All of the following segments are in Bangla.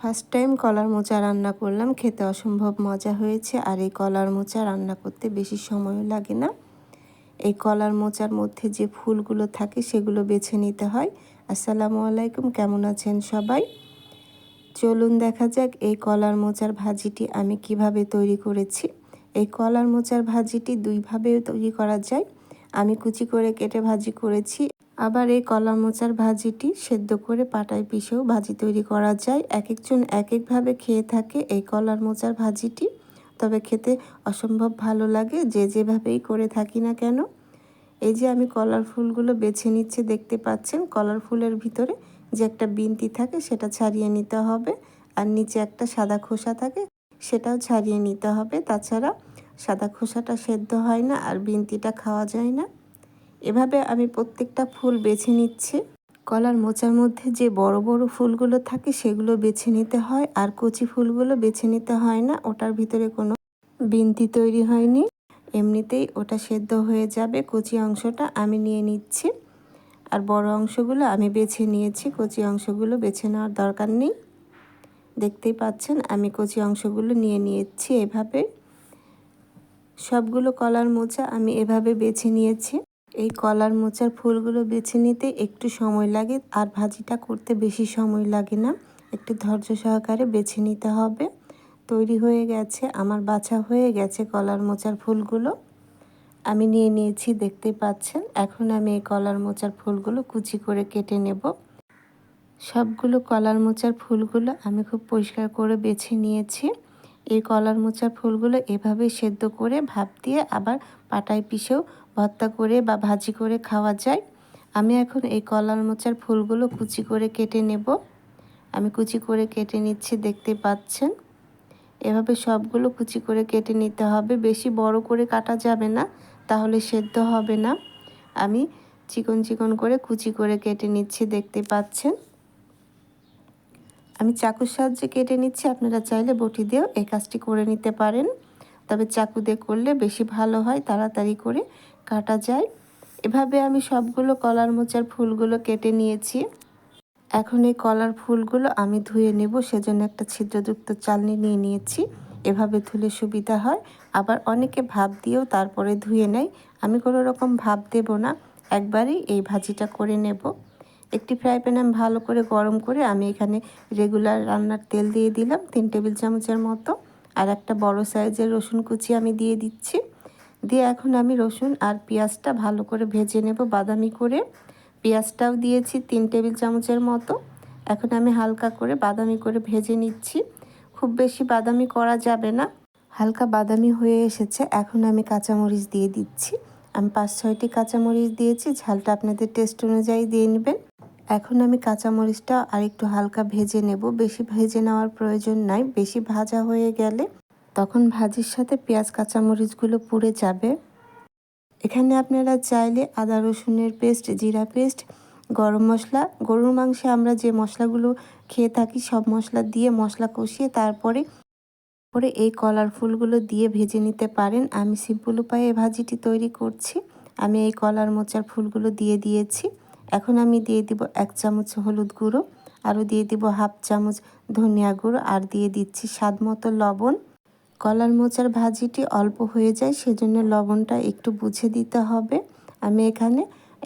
ফার্স্ট টাইম কলার মোচা রান্না করলাম, খেতে অসম্ভব মজা হয়েছে। আর এই কলার মোচা রান্না করতে বেশি সময়ও লাগে না। এই কলার মোচার মধ্যে যে ফুলগুলো থাকে সেগুলো বেছে নিতে হয়। আসসালামু আলাইকুম, কেমন আছেন সবাই? চলুন দেখা যাক এই কলার মোচার ভাজিটি আমি কিভাবে তৈরি করেছি। এই কলার মোচার ভাজিটি দুইভাবে তৈরি করা যায়। আমি কুচি করে কেটে ভাজি করেছি, আবার এই কলা মোচার ভাজিটি সেদ্ধ করে পাটায় পিষেও ভাজি তৈরি করা যায়। এক একজন এক একভাবে খেয়ে থাকে এই কলার মোচার ভাজিটি, তবে খেতে অসম্ভব ভালো লাগে যে যেভাবেই করে থাকি না কেন। এই যে আমি কলার ফুলগুলো বেছে নিচ্ছি, দেখতে পাচ্ছেন কলার ফুলের ভিতরে যে একটা বিনতি থাকে সেটা ছাড়িয়ে নিতে হবে, আর নিচে একটা সাদা খোসা থাকে সেটাও ছাড়িয়ে নিতে হবে। তাছাড়া সাদা খোসাটা সেদ্ধ হয় না আর বিনতিটা খাওয়া যায় না। এভাবে আমি প্রত্যেকটা ফুল বেছে নিচ্ছি। কলার মোচার মধ্যে যে বড় বড় ফুলগুলো থাকে সেগুলো বেছে নিতে হয়, আর কচি ফুলগুলো বেছে নিতে হয় না, ওটার ভিতরে কোনো বিনতি তৈরি হয়নি, এমনিতেই ওটা সেদ্ধ হয়ে যাবে। কচি অংশটা আমি নিয়ে নিচ্ছি, আর বড় অংশগুলো আমি বেছে নিয়েছি। কচি অংশগুলো বেছে নেওয়ার দরকার নেই, দেখতেই পাচ্ছেন আমি কচি অংশগুলো নিয়ে নিয়েছি। এভাবে সবগুলো কলার মোচা আমি এভাবে বেছে নিয়েছি। এই কলার মোচার ফুলগুলো বেছে নিতে একটু সময় লাগে, আর ভাজিটা করতে বেশি সময় লাগে না, একটু ধৈর্য সহকারে বেছে নিতে হবে। তৈরি হয়ে গেছে, আমার বাছা হয়ে গেছে কলার মোচার ফুলগুলো আমি নিয়ে নিয়েছি, দেখতে পাচ্ছেন। এখন আমি এই কলার মোচার ফুলগুলো কুচি করে কেটে নেব। সবগুলো কলার মোচার ফুলগুলো আমি খুব পরিষ্কার করে বেছে নিয়েছি। এই কলার মোচার ফুলগুলো এভাবে সেদ্ধ করে ভাপ দিয়ে আবার পাটায় পিষেও ভর্তা করে বা ভাজি করে খাওয়া যায়। আমি এখন এই কলার মোচার ফুলগুলো কুচি করে কেটে নেব। আমি কুচি করে কেটে নিচ্ছি, দেখতে পাচ্ছেন। এভাবে সবগুলো কুচি করে কেটে নিতে হবে, বেশি বড় করে কাটা যাবে না, তাহলে সেদ্ধ হবে না। আমি চিকন চিকন করে কুচি করে কেটে নিচ্ছি, দেখতে পাচ্ছেন। আমি চাকুর সাহায্যে কেটে নিচ্ছি, আপনারা চাইলে বটি দিয়েও এই কাজটি করে নিতে পারেন, তবে চাকু দিয়ে করলে বেশি ভালো হয়, তাড়াতাড়ি করে কাটা যায়। এভাবে আমি সবগুলো কলার মোচার ফুলগুলো কেটে নিয়েছি। এখন এই কলার ফুলগুলো আমি ধুয়ে নেব, সেজন্য একটা ছিদ্রযুক্ত চালনি নিয়ে নিয়েছি। এভাবে ধুলে সুবিধা হয়। আবার অনেকে ভাপ দিয়েও তারপরে ধুয়ে নেয়, আমি কোনো রকম ভাপ দেব না, একবারই এই ভাজিটা করে নেব। একটি ফ্রাই প্যান আমি ভালো করে গরম করে আমি এখানে রেগুলার রান্নার তেল দিয়ে দিলাম 3 টেবিল চামচের মতো, আর একটা বড় সাইজের রসুন কুচি আমি দিয়ে দিচ্ছি। দিয়ে এখন আমি রসুন আর পেঁয়াজটা ভালো করে ভেজে নেব বাদামি করে। পেঁয়াজটাও দিয়েছি 3 টেবিল চামচের মতো। এখন আমি হালকা করে বাদামি করে ভেজে নিচ্ছি, খুব বেশি বাদামি করা যাবে না। হালকা বাদামি হয়ে এসেছে, এখন আমি কাঁচামরিচ দিয়ে দিচ্ছি। আমি 5-6টি কাঁচামরিচ দিয়েছি, ঝালটা আপনাদের টেস্ট অনুযায়ী দিয়ে নেবেন। এখন আমি কাঁচামরিচটা আর একটু হালকা ভেজে নেব, বেশি ভেজে নেওয়ার প্রয়োজন নাই, বেশি ভাজা হয়ে গেলে তখন ভাজির সাথে পেঁয়াজ কাঁচামরিচগুলো পুড়ে যাবে। এখানে আপনারা চাইলে আদা রসুনের পেস্ট, জিরা পেস্ট, গরম মশলা, গরুর মাংসে আমরা যে মশলাগুলো খেয়ে থাকি সব মশলা দিয়ে মশলা কষিয়ে তারপরে এই কলার ফুলগুলো দিয়ে ভেজে নিতে পারেন। আমি সিম্পল উপায়ে ভাজিটি তৈরি করছি। আমি এই কলার মোচার ফুলগুলো দিয়ে দিয়েছি। এখন আমি দিয়ে দিব 1 চামচ হলুদ গুঁড়ো, আরও দিয়ে দিব 1/2 চামচ ধনিয়া গুঁড়ো, আর দিয়ে দিচ্ছি স্বাদ মতো লবণ। কলার মোচার ভাজিটি অল্প হয়ে যায়, সেজন্য লবণটা একটু বুঝে দিতে হবে। আমি এখানে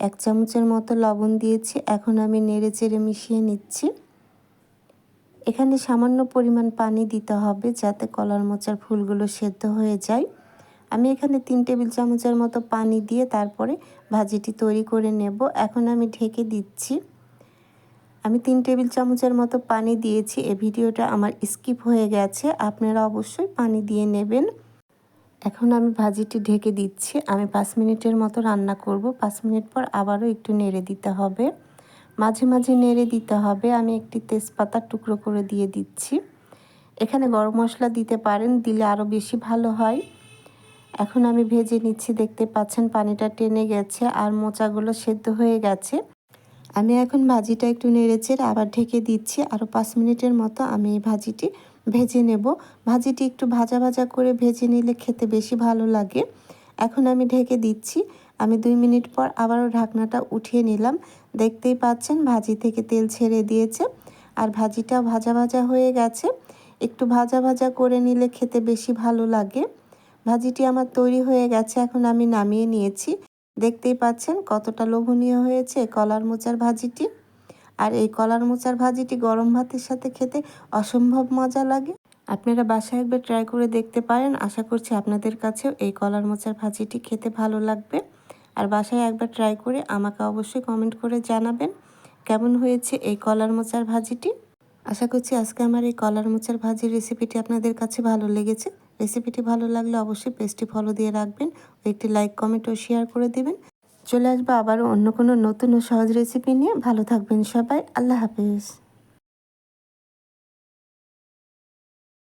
1 চামচের মতো লবণ দিয়েছি। এখন আমি নেড়ে চেড়ে মিশিয়ে নিচ্ছি। এখানে সামান্য পরিমাণ পানি দিতে হবে যাতে কলার মোচার ফুলগুলো সেদ্ধ হয়ে যায়। আমি এখানে 3 টেবিল চামচের মতো পানি দিয়ে তারপরে ভাজিটি তৈরি করে নেব। এখন আমি ঢেকে দিচ্ছি। আমি 3 টেবিল চামচের মতো পানি দিয়েছি। এই ভিডিওটা আমার স্কিপ হয়ে গেছে, আপনারা অবশ্যই পানি দিয়ে নেবেন। এখন আমি ভাজিটি ঢেকে দিচ্ছি। আমি 5 মিনিটের মতো রান্না করব। 5 মিনিট পর আবারও একটু নেড়ে দিতে হবে, মাঝে মাঝে নেড়ে দিতে হবে। আমি একটি তেজপাতার টুকরো করে দিয়ে দিচ্ছি। এখানে গরম মশলা দিতে পারেন, দিলে আরও বেশি ভালো হয়। এখন আমি ভেজে নিচ্ছি, দেখতে পাচ্ছেন পানিটা টেনে গেছে আর মোচাগুলো সেদ্ধ হয়ে গেছে। আমি এখন ভাজিটা একটু নেড়েচেড়ে আবার ঢেকে দিচ্ছি। আরও 5 মিনিটের মতো আমি এই ভাজিটি ভেজে নেব। ভাজিটি একটু ভাজা ভাজা করে ভেজে নিলে খেতে বেশি ভালো লাগে। এখন আমি ঢেকে দিচ্ছি। আমি 2 মিনিট পর আবারও ঢাকনাটা উঠিয়ে নিলাম। দেখতেই পাচ্ছেন ভাজি থেকে তেল ছেড়ে দিয়েছে। আর ভাজিটাও ভাজা ভাজা হয়ে গেছে। একটু ভাজা ভাজা করে নিলে খেতে বেশি ভালো লাগে। ভাজিটি আমার তৈরি হয়ে গেছে, এখন আমি নামিয়ে নিয়েছি। দেখতেই পাচ্ছেন কতটা লোভনীয় হয়েছে কলার মোচার ভাজিটি। আর এই কলার মোচার ভাজিটি গরম ভাতের সাথে খেতে অসম্ভব মজা লাগে। আপনারা বাসায় একবার ট্রাই করে দেখতে পারেন। আশা করছি আপনাদের কাছেও এই কলার মোচার ভাজিটি খেতে ভালো লাগবে। আর বাসায় একবার ট্রাই করে আমাকে অবশ্যই কমেন্ট করে জানাবেন কেমন হয়েছে এই কলার মোচার ভাজিটি। আশা করছি আজকে আমার এই কলার মোচার ভাজির রেসিপিটি আপনাদের কাছে ভালো লেগেছে। রেসিপিটি ভালো লাগলে অবশ্যই পেজটি ফলো দিয়ে রাখবেন ও একটি লাইক, কমেন্ট ও শেয়ার করে দিবেন। চলে আসবো আবারও অন্য কোনো নতুন ও সহজ রেসিপি নিয়ে। ভালো থাকবেন সবাই। আল্লাহ হাফেজ।